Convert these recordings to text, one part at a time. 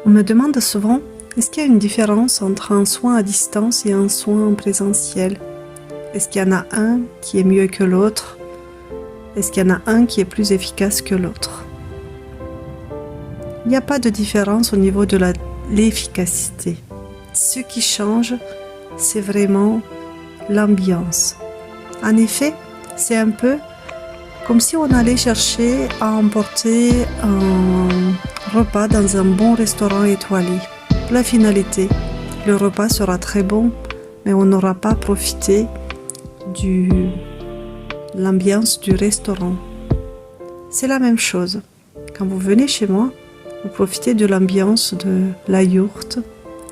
On me demande souvent, est-ce qu'il y a une différence entre un soin à distance et un soin en présentiel? Est-ce qu'il y en a un qui est mieux que l'autre? Est-ce qu'il y en a un qui est plus efficace que l'autre? Il n'y a pas de différence au niveau de l'efficacité. Ce qui change, c'est vraiment l'ambiance. En effet, c'est un peu comme si on allait chercher à emporter un repas dans un bon restaurant étoilé. La finalité, le repas sera très bon, mais on n'aura pas profité de l'ambiance du restaurant. C'est la même chose. Quand vous venez chez moi, vous profitez de l'ambiance de la yourte,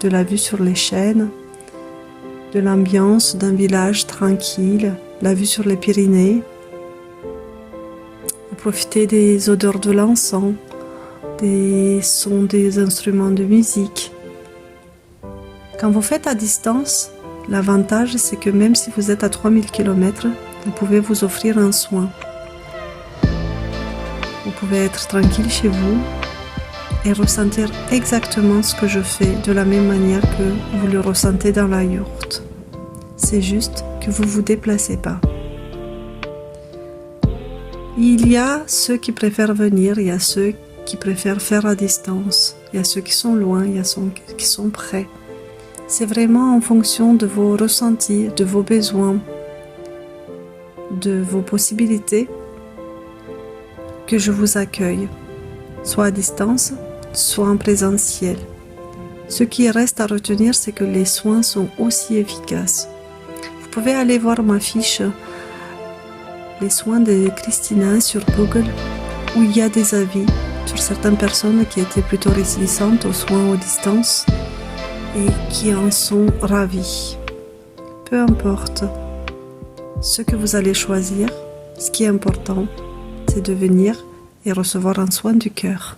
de la vue sur les chênes, de l'ambiance d'un village tranquille, la vue sur les Pyrénées. Vous profitez des odeurs de l'encens, des sons des instruments de musique. Quand vous faites à distance, l'avantage c'est que même si vous êtes à 3000 km, vous pouvez vous offrir un soin. Vous pouvez être tranquille chez vous et ressentir exactement ce que je fais de la même manière que vous le ressentez dans la yourte. C'est juste que vous ne vous déplacez pas. Il y a ceux qui préfèrent venir, il y a ceux qui préfèrent faire à distance, il y a ceux qui sont loin, il y a ceux qui sont près. C'est vraiment en fonction de vos ressentis, de vos besoins, de vos possibilités que je vous accueille, soit à distance, soit en présentiel. Ce qui reste à retenir, c'est que les soins sont aussi efficaces. Vous pouvez aller voir ma fiche les soins de Christina sur Google, où il y a des avis sur certaines personnes qui étaient plutôt réticentes aux soins à distance et qui en sont ravies. Peu importe ce que vous allez choisir, ce qui est important, c'est de venir et recevoir un soin du cœur.